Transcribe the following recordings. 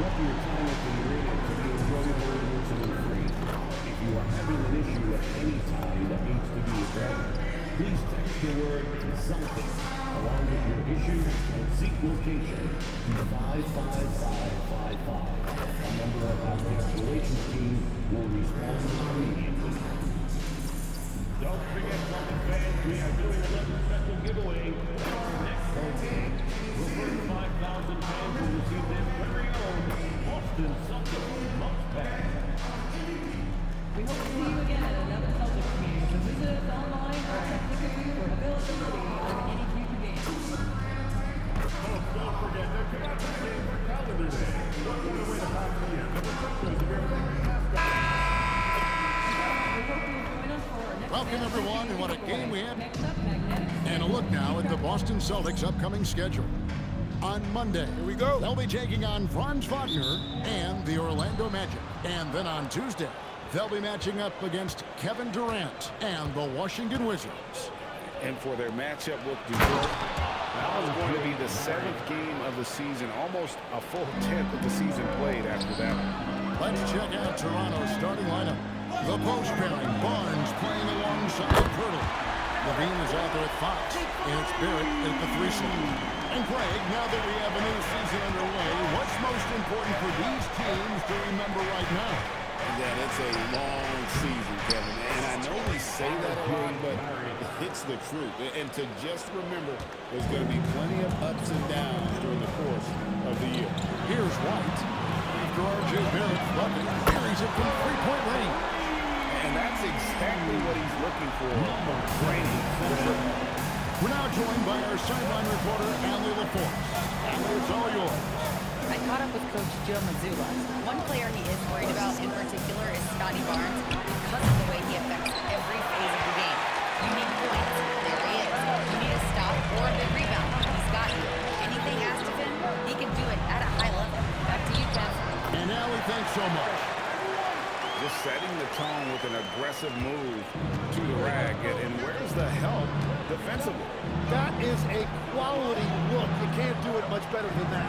up your time at the arena to be enjoyable and incident-free. If you are having an issue at any time that needs to be addressed, please text the word something along with your issue and seat location to 55555. A member of our guest relations team will respond immediately. Don't forget, Celtics fans, we are doing another special giveaway for our next home game. The first 5,000 fans will receive their very own Boston Celtics must pass. We hope to see you again at another Celtics game. So visit us online or check ticket booth for availability on any future game. Folks, don't forget to come out to the game for Calendar Day. Don't go away to Pop PM. The Celtics are everything mascot. Welcome, everyone, and what a game we have. Next up, Magnetic. And a look now at the Boston Celtics' upcoming schedule. On Monday, here we go. They'll be taking on Franz Wagner and the Orlando Magic. And then on Tuesday, they'll be matching up against Kevin Durant and the Washington Wizards. And for their matchup with Detroit, now is going to be the 7th game of the season, almost a full 10th of the season played after that. Let's check out Toronto's starting lineup. The post pairing, Barnes playing alongside Pirtle. Levine is out there at Fox, and it's Barrett at the 3 slot. And Greg, now that we have a new season underway, what's most important for these teams to remember right now? Yeah, it's a long season, Kevin. And I know we say that a lot, but it's the truth. And to just remember, there's going to be plenty of ups and downs during the course of the year. Here's White. After R.J. Barrett's bucket, carries it from three-point range. And that's exactly what he's looking for. Training. We're now joined by our sideline reporter, Allie LaForce. Allie, it's all yours. I caught up with Coach Joe Mazzulla. One player he is worried about in particular is Scotty Barnes because of the way he affects every phase of the game. You need points. There he is. You need a stop or a big rebound. He's got you. Anything asked of him, he can do it at a high level. Back to you, Kev. And Allie, thanks so much. Just setting the tone with an aggressive move to the rag. And where's the help defensively? That is a quality look. You can't do it much better than that.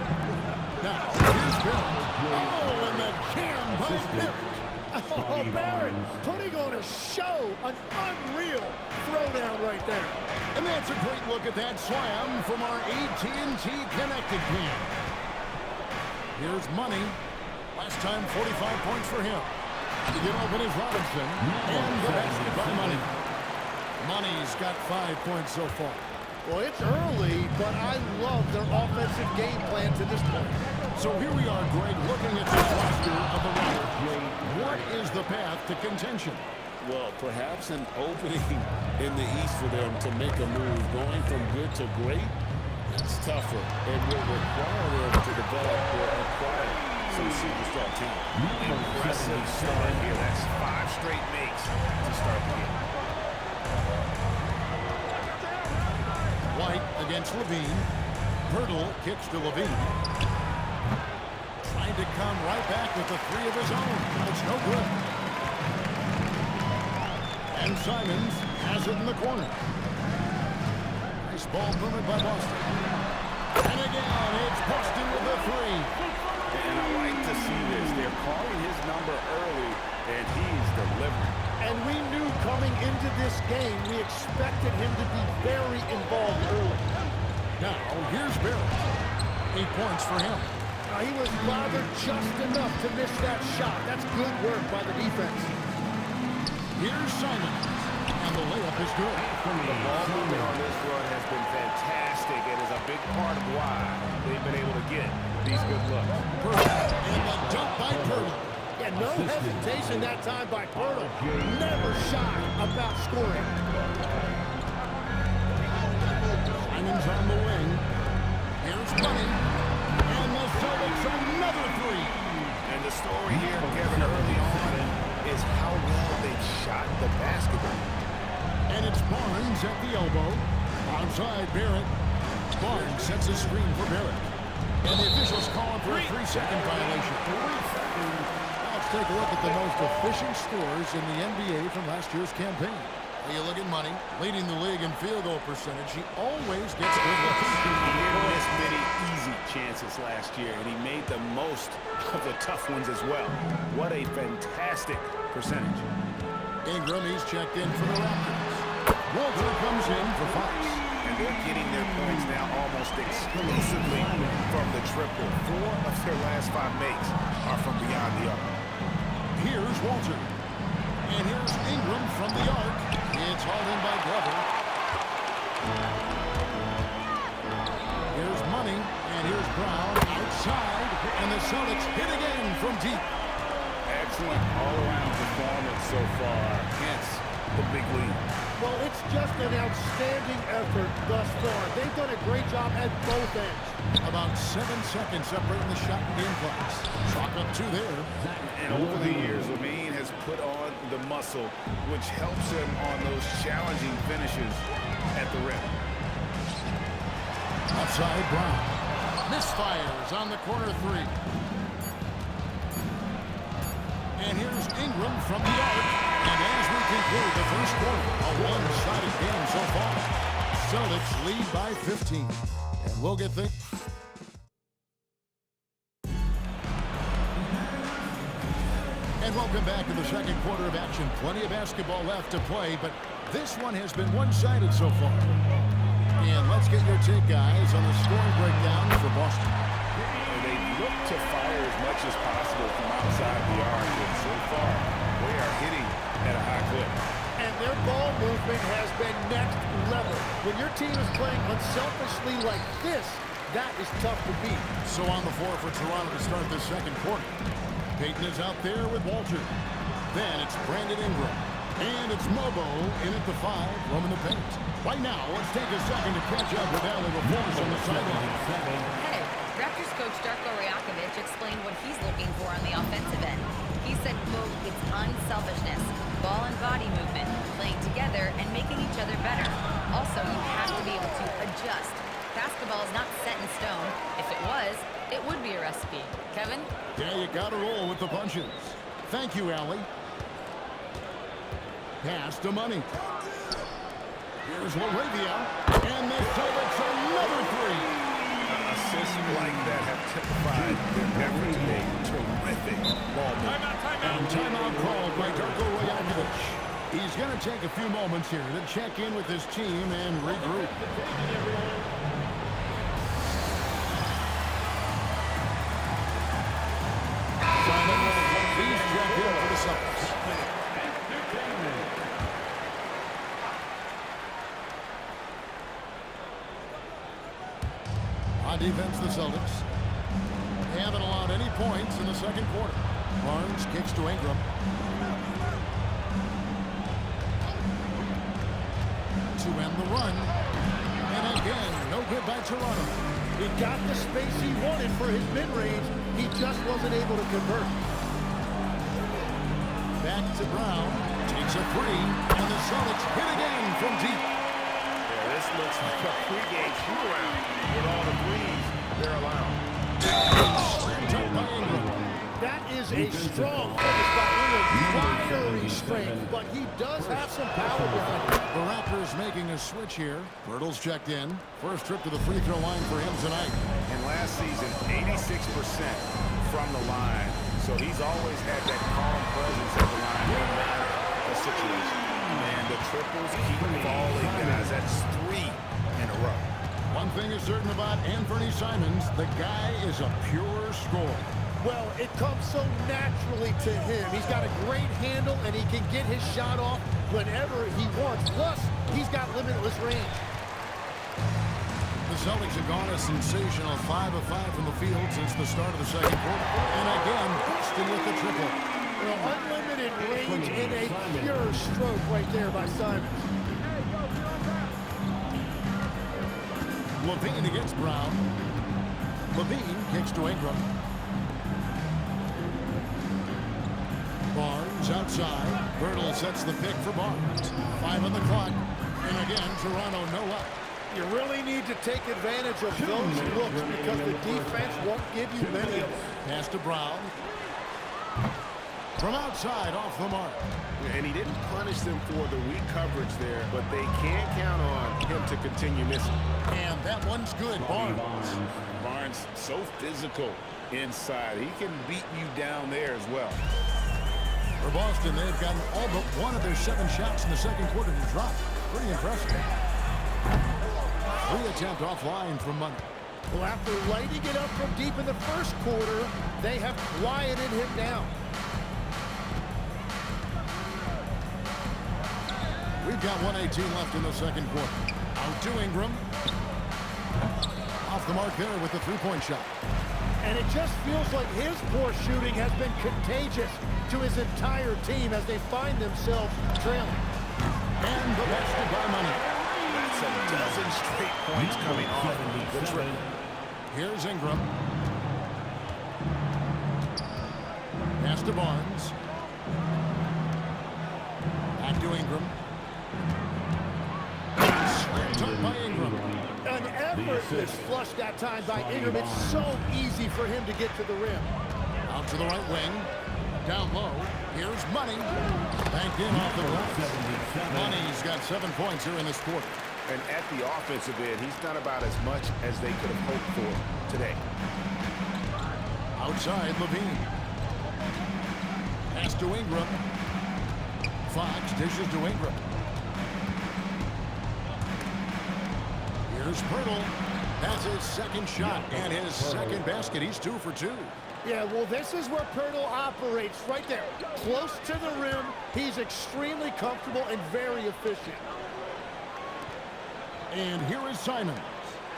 Now, here's Barrett. Oh, and the jam by Barrett. Oh, Barrett putting on a show. An unreal throwdown right there. And that's a great look at that slam from our AT&T Connected team. Here's Money. Last time, 45 points for him. To get open is Robinson. And the basket by Money. Money's got 5 points so far. Well, it's early, but I love their offensive game plan to this point. So here we are, Greg, looking at this roster of the Raptors. What is the path to contention? Well, perhaps an opening in the East for them to make a move. Going from good to great, it's tougher. And will require them to develop or acquire some superstar talent. Impressive start here. That's 5 straight makes to start the game. White against Levine. Pirtle kicks to Levine. Trying to come right back with the 3 of his own. It's no good. And Simons has it in the corner. Nice ball movement by Boston. And again, it's Boston with the 3. And I like to see this. They're calling his number early, and he's delivering. And we knew coming into this game, we expected him to be very involved early. Now, here's Barrett. 8 points for him. He was bothered just enough to miss that shot. That's good work by the defense. Here's Simons. And the layup is good. The ball movement on this run has been fantastic and is a big part of why they've been able to get these good looks. And the dunk by Pirtle. Yeah, no hesitation that time by Pirtle. Never shy about scoring. Simons on the wing. Here's Money. And the Celtics another 3. And the story here, Kevin, early on is how well they shot the basketball. And it's Barnes at the elbow. Outside Barrett. Barnes sets a screen for Barrett. And the officials call him for a 3-second violation. Let's take a look at the most efficient scores in the NBA from last year's campaign. Well, you look at Money, leading the league in field goal percentage. He always gets good looks. He didn't miss many easy chances last year, and he made the most of the tough ones as well. What a fantastic percentage. Ingram, he's checked in for the Raptors. Walter comes in for Fox. And they're getting their points now almost exclusively from the triple. 4 of their last 5 makes are from beyond the arc. Here's Walter. And here's Ingram from the arc. It's hauled in by Glover. Here's Money, and here's Brown outside, and the Celtics hit again from deep. Excellent all-around performance so far, hence the big lead. Well, it's just an outstanding effort thus far. They've done a great job at both ends. About 7 seconds separating the shot and game clocks. Chalk up 2 there. And over the years, Levine has put on the muscle, which helps him on those challenging finishes at the rim. Outside Brown. Misfires on the corner 3. And here's Ingram from the arc. And as we conclude the first quarter, a one-sided game so far. Celtics lead by 15. And we'll get things. And welcome back to the second quarter of action. Plenty of basketball left to play, but this one has been one-sided so far. And let's get your take, guys, on the scoring breakdown for Boston. And they look to fire as much as possible from outside the arc, and so far, they are hitting at a high clip. And their ball movement has been next level. When your team is playing unselfishly like this, that is tough to beat. So on the floor for Toronto to start this second quarter. Payton is out there with Walter. Then it's Brandon Ingram. And it's Mobo in at the 5, roaming the paint. Right now, let's take a second to catch up with Allie Laforce on the sideline. Hey, Raptors coach Darko Rajakovic explained what he's looking for on the offensive end. He said, quote, it's unselfishness, ball and body movement, playing together and making each other better. Also, you have to be able to adjust. Basketball is not set in stone. If it was, it would be a recipe. Kevin? Yeah, you got to roll with the punches. Thank you, Allie. Pass to Money. Here's Laravia. And the Celtics another 3. Assists like that have typified their effort to make terrific ball movement. And timeout called by Darko Rajakovic. He's going to take a few moments here to check in with his team and regroup. Please check in for the Celtics. On defense, the Celtics. They haven't allowed any points in the second quarter. Barnes kicks to Ingram. To end the run. And again, no good by Toronto. He got the space he wanted for his mid-range. He just wasn't able to convert. Back to Brown. Takes a 3. And the Celtics hit again from deep. Yeah, this looks like a pregame shoot-around with all the threes they're allowed. Slammed up by Ingram. That is a strong finish by Ingram. Fiery strength, but he does have some power behind him. The Raptors making a switch here. Bertles checked in. First trip to the free throw line for him tonight. And last season, 86% from the line. So he's always had that calm presence at the line, no matter the situation. And the triples keep falling, guys. That's 3 in a row. One thing is certain about Anthony Simons, the guy is a pure scorer. Well, it comes so naturally to him. He's got a great handle, and he can get his shot off whenever he wants. Plus, he's got limitless range. The Celtics have gone a sensational 5 of 5 from the field since the start of the second quarter. And again, Boston with the triple. Well, unlimited range and a pure stroke right there by Simons. Levine against Brown. Levine kicks to Ingram. Barnes outside. Bertle sets the pick for Barnes. 5 on the clock. And again, Toronto no up. You really need to take advantage of those looks because the defense won't give you many of them. Pass to Brown. From outside, off the mark. And he didn't punish them for the weak coverage there, but they can't count on him to continue missing. And that one's good. Barnes. Barnes, so physical inside. He can beat you down there as well. For Boston, they've gotten all but one of their 7 shots in the second quarter to drop. Pretty impressive. Re-attempt offline from Money. Well, after lighting it up from deep in the first quarter, they have quieted him down. We've got 1:18 left in the second quarter. Out to Ingram. Off the mark there with the three-point shot. And it just feels like his poor shooting has been contagious to his entire team as they find themselves trailing. And the basket by Money. That's a dozen straight points coming off the triple. Here's Ingram. Pass to Barnes. Back to Ingram. Slammed up by Ingram. An effortless flush that time by Ingram. It's so easy for him to get to the rim. Out to the right wing. Down low. Here's Money. Banked in off the glass. Money's got 7 points here in this quarter. And at the offensive end, he's done about as much as they could have hoped for today. Outside, Levine. Pass to Ingram. Fox dishes to Ingram. Here's Pirtle. That's his second shot and his second basket. He's 2 for 2. Yeah, well, this is where Pirtle operates, right there. Close to the rim. He's extremely comfortable and very efficient. And here is Simons.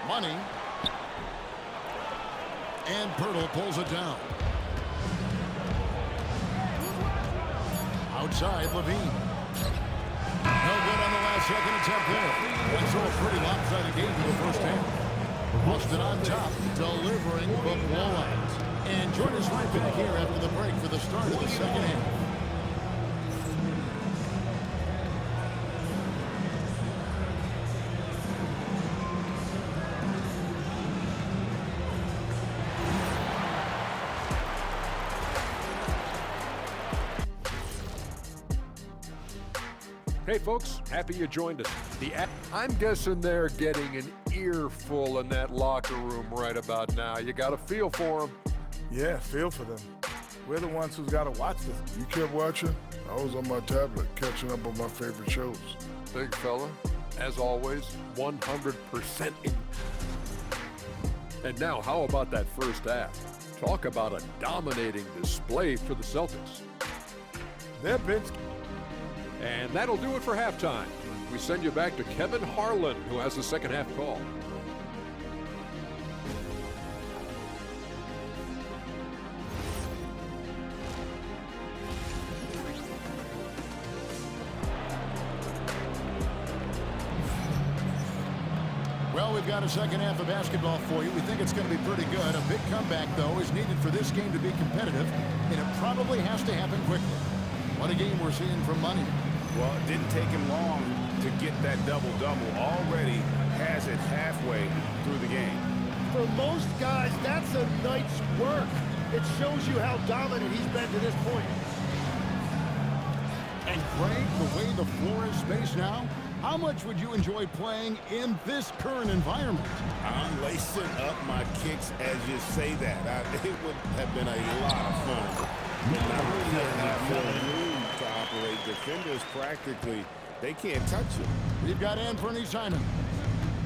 Money. And Pirtle pulls it down. Outside, Levine. No good on the last second attempt there. That's all a pretty lopsided game for the first half. Boston on top, delivering the blowout. And join us right back here after the break for the start of the second half. Hey folks, happy you joined us. I'm guessing they're getting an earful in that locker room right about now. You got a feel for them. Yeah, feel for them. We're the ones who's got to watch this. You kept watching? I was on my tablet catching up on my favorite shows. Big fella, as always, 100% in. And now, how about that first half? Talk about a dominating display for the Celtics. Their bench. And that'll do it for halftime. We send you back to Kevin Harlan, who has the second half call. Well, we've got a second half of basketball for you. We think it's going to be pretty good. A big comeback, though, is needed for this game to be competitive, and it probably has to happen quickly. What a game we're seeing from Money. Well, it didn't take him long to get that double-double. Already has it halfway through the game. For most guys, that's a night's work. It shows you how dominant he's been to this point. And Greg, the way the floor is spaced now, how much would you enjoy playing in this current environment? I'm lacing up my kicks as you say that. It would have been a lot of fun. But not really have no room to operate. Defenders practically, they can't touch it. We've got Anthony Simon.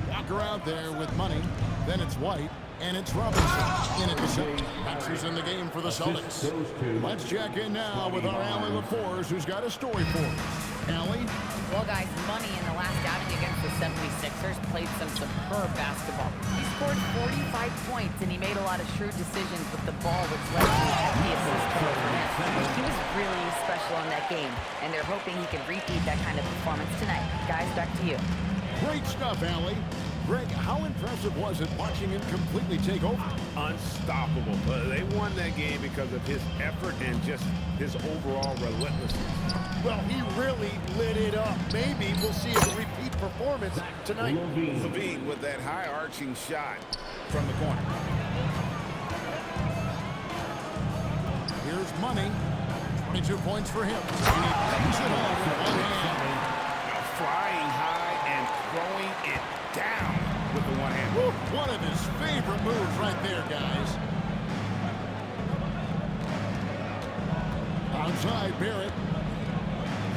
Walker out there with Money. Then it's White. And it's Robinson in at the center. Maxey's in the game for the Celtics. Let's check in now with our Allie LaForce, who's got a story for us. Allie? Well, guys, Money in the last outing against the 76ers played some superb basketball. He scored 45 points, and he made a lot of shrewd decisions with the ball, which led to a heavy assist total for him. He was really special in that game, and they're hoping he can repeat that kind of performance tonight. Guys, back to you. Great stuff, Allie. Greg, how impressive was it watching him completely take over? Unstoppable. They won that game because of his effort and just his overall relentlessness. Well, he really lit it up. Maybe we'll see a repeat performance tonight. Levine with that high arching shot from the corner. Here's Money. 22 points for him. And he picks it off with one hand. Flying high and throwing it down with the one hand. Woo, one of his favorite moves right there, guys. Outside, Barrett.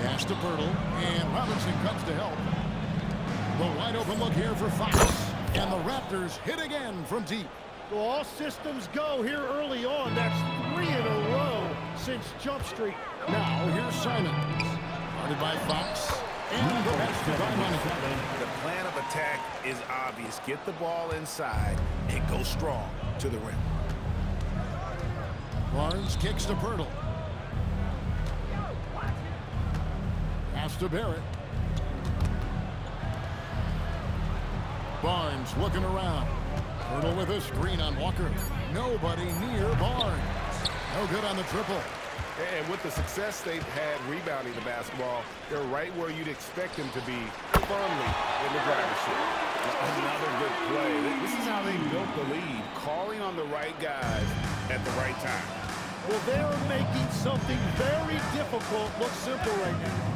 Pass to Pirtle, and Robinson comes to help. The wide open look here for Fox. And the Raptors hit again from deep. Well, all systems go here early on. That's 3 in a row since Jump Street. Now, here's Simons. Guarded by Fox. And the best by Money. The plan of attack is obvious. Get the ball inside and go strong to the rim. Barnes kicks to Pirtle. Pass to Barrett. Barnes looking around. Pirtle with a screen on Walker. Nobody near Barnes. No good on the triple. And with the success they've had rebounding the basketball, they're right where you'd expect them to be, firmly in the driver's seat. Another good play. This is how they built the lead, calling on the right guys at the right time. Well, they're making something very difficult look simple right now.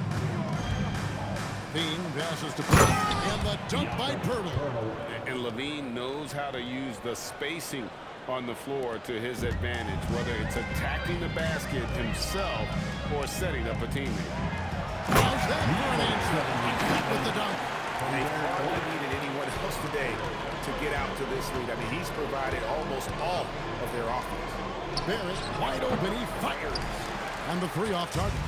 Levine passes to Pirtle. And the dunk by Pirtle. And Levine knows how to use the spacing on the floor to his advantage, whether it's attacking the basket himself or setting up a teammate. How's that for an answer? With the dunk. They hardly needed anyone else today to get out to this lead. I mean, he's provided almost all of their offense. Barrett wide open, he fires. And the 3 off target.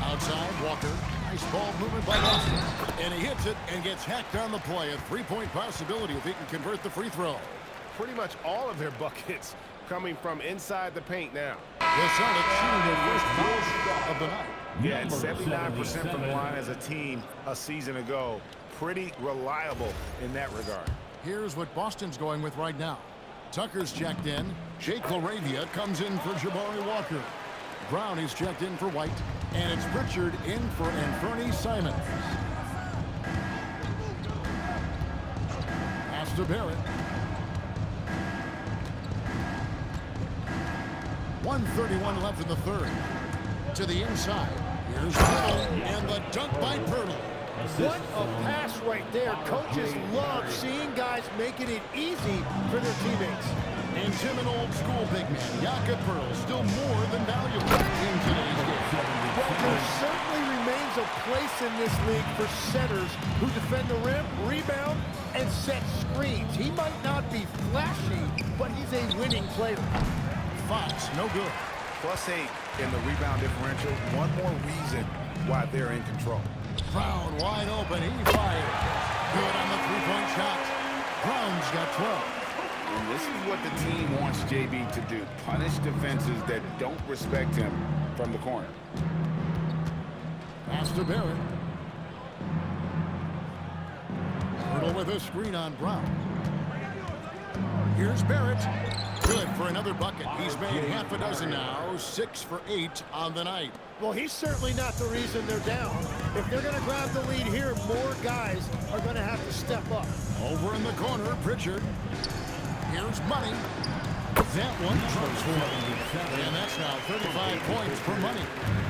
Outside, Walker. Nice ball movement by Boston. And he hits it and gets hacked on the play. A 3-point possibility if he can convert the free throw. Pretty much all of their buckets coming from inside the paint now. The Celtics shooting their first foul shot of the night. Yeah, and 79% from the line as a team a season ago. Pretty reliable in that regard. Here's what Boston's going with right now. Tucker's checked in. Jake LaRavia comes in for Jabari Walker. Brown is checked in for White. And it's Pritchard in for Anfernee Simons. Pass to Barrett. 1:31 left in the third. To the inside. Here's Pirtle. And the dunk by Pirtle. What a pass right there. Coaches love seeing guys making it easy for their teammates. And Tim, an old school big man, Jakob Pirtle, still more than valuable in today's game. Well, there certainly remains a place in this league for centers who defend the rim, rebound, and set screens. He might not be flashy, but he's a winning player. Fox, no good. +8 in the rebound differential. One more reason why they're in control. Brown wide open. He fired. Good on the 3-point shot. Brown's got 12. And this is what the team wants JB to do. Punish defenses that don't respect him from the corner. Pass to Barrett. Pirtle with a screen on Brown. Here's Barrett. Good for another bucket. He's made half a dozen now. 6 for 8 on the night. Well, he's certainly not the reason they're down. If they're going to grab the lead here, more guys are going to have to step up. Over in the corner, Pritchard. Here's Money. That one trumps for him. And that's now 35 points for Money.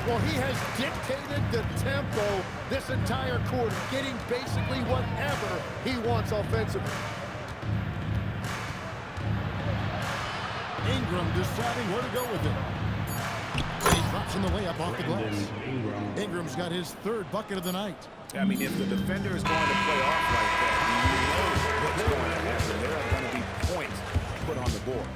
Well, he has dictated the tempo this entire quarter, getting basically whatever he wants offensively. Ingram deciding where to go with it. He drops in the layup off the glass. Ingram's got his 3rd bucket of the night. I mean, if the defender is going to play off like that, you know what's going to happen. There are going to be points put on the board.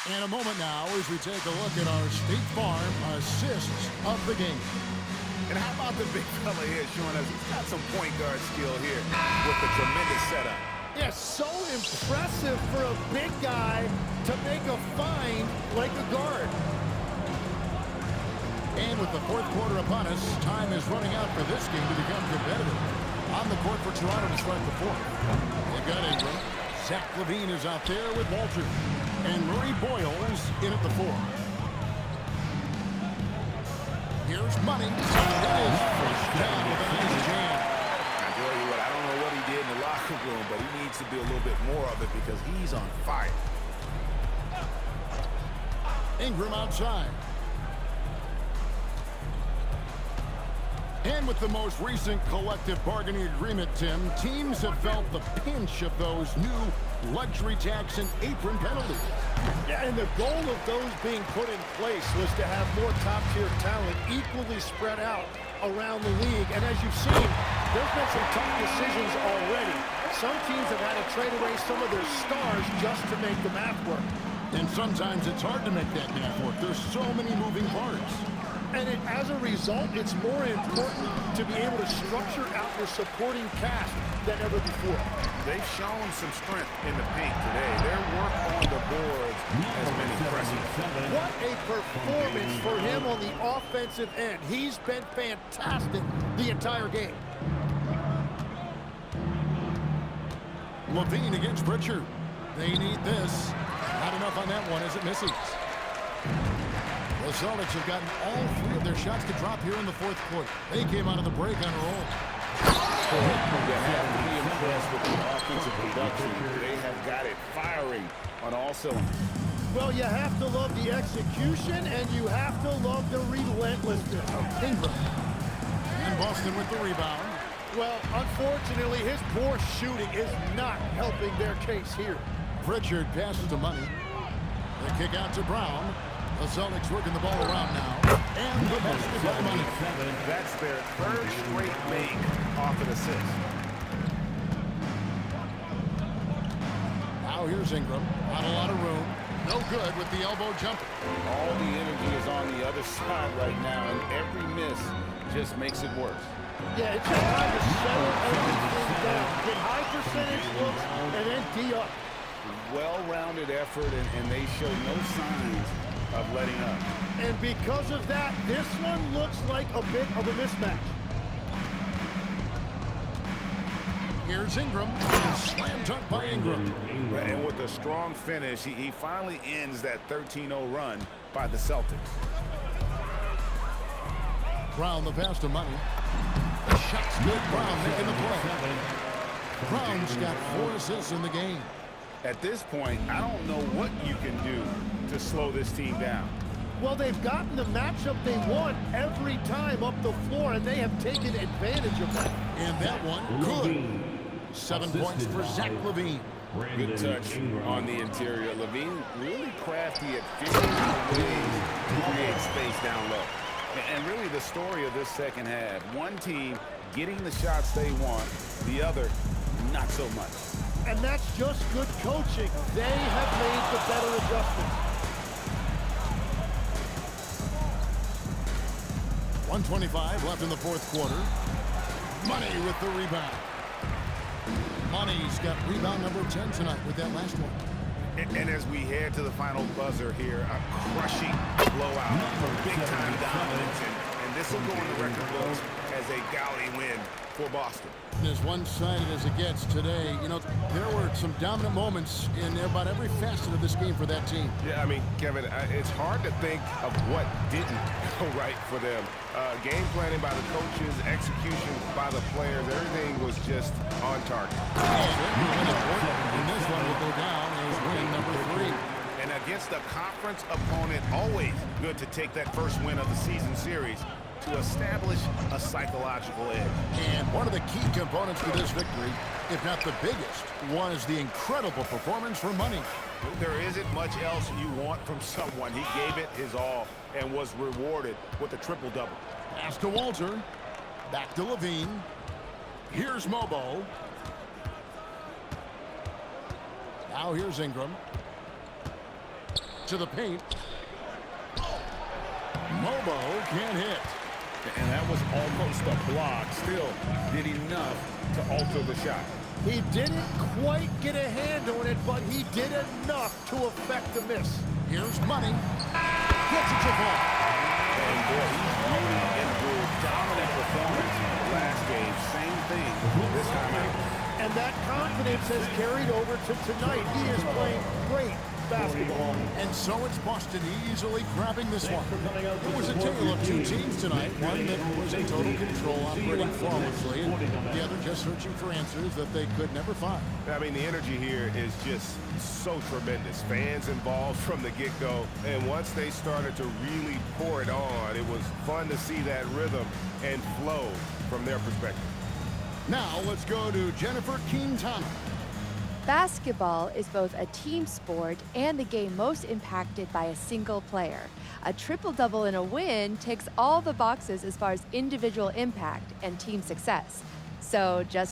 In a moment now as we take a look at our State Farm assists of the game. And how about the big fella here showing us he's got some point guard skill here with the tremendous setup. Yeah, so impressive for a big guy to make a find like a guard. And with the 4th quarter upon us, time is running out for this game to become competitive. On the court for Toronto to start the 4th. They've got Ingram. Zach LaVine is out there with Walter. And Murray Boyle's in at the 4. Here's Money. It is first down with an easy jam. I tell you what, I don't know what he did in the locker room, but he needs to do a little bit more of it because he's on fire. Ingram outside. And with the most recent collective bargaining agreement, Tim, teams have felt the pinch of those new luxury tax and apron penalties. Yeah, and the goal of those being put in place was to have more top-tier talent equally spread out around the league. And as you've seen, there's been some tough decisions already. Some teams have had to trade away some of their stars just to make the math work. And sometimes it's hard to make that math work. There's so many moving parts. And as a result, it's more important to be able to structure out your supporting cast than ever before. They've shown some strength in the paint today. Their work on the boards has been impressive. What a performance for him on the offensive end. He's been fantastic the entire game. Levine against Pritchard. They need this. Not enough on that one as it misses. The Celtics have gotten all three of their shots to drop here in the fourth quarter. They came out of the break on a roll. You have to be impressed with the offensive production. They have got it firing on all cylinders. Well, you have to love the execution, and you have to love the relentlessness of Ingram. And Boston with the rebound. Well, unfortunately, his poor shooting is not helping their case here. Pritchard passes to Money. The kick out to Brown. The Celtics working the ball around now. And the basket by Money. That's their third straight make off an assist. Now here's Ingram. Not a lot of room. No good with the elbow jumper. All the energy is on the other side right now, and every miss just makes it worse. Yeah, it's just time to settle everything down. Get high percentage looks and then D up. Well-rounded effort, and they show no signs of letting up. And because of that, this one looks like a bit of a mismatch. Here's Ingram. Slam dunk by Ingram. And with a strong finish, he finally ends that 13-0 run by the Celtics. Brown the pass to Money. The shot's good. Brown making the play. Brown's got 4 assists in the game. At this point, I don't know what you can do to slow this team down. Well, they've gotten the matchup they want every time up the floor, and they have taken advantage of that. And that one, good. 7 points for Zach Levine. Good touch on the interior. Levine really crafty at figuring ways to create space down low. And really the story of this second half, one team getting the shots they want, the other not so much. And that's just good coaching. They have made the better adjustments. 1:25 left in the fourth quarter. Money with the rebound. Money's got rebound number 10 tonight with that last one. And as we head to the final buzzer here, a crushing blowout for big-time dominance. And this will go in the record books as a gaudy win for Boston. As one-sided as it gets today, you know, there were some dominant moments in about every facet of this game for that team. Yeah, I mean, Kevin, it's hard to think of what didn't go right for them. Game planning by the coaches, execution by the players, everything was just on target. And this one will go down as win number 3. And against a conference opponent, always good to take that first win of the season series to establish a psychological edge. And one of the key components to this victory, if not the biggest, was the incredible performance for Money. There isn't much else you want from someone. He gave it his all and was rewarded with a triple-double. Pass to Walter. Back to Levine. Here's Mobo. Now here's Ingram. To the paint. Mobo can't hit. And that was almost a block. Still did enough to alter the shot. He didn't quite get a hand on it, but he did enough to affect the miss. Here's Money. Gets it to fall. And boy, he's really improved. Dominant performance last game. Same thing this time out. And that confidence has carried over to tonight. He is playing great basketball. And so it's Boston easily grabbing this one. It was a tale of two teams tonight, one that was in total control, operating flawlessly, and the other just searching for answers that they could never find. I mean, the energy here is just so tremendous. Fans involved from the get-go, and once they started to really pour it on, it was fun to see that rhythm and flow from their perspective. Now let's go to Jennifer Quintana. Basketball is both a team sport and the game most impacted by a single player. A triple-double in a win ticks all the boxes as far as individual impact and team success. So just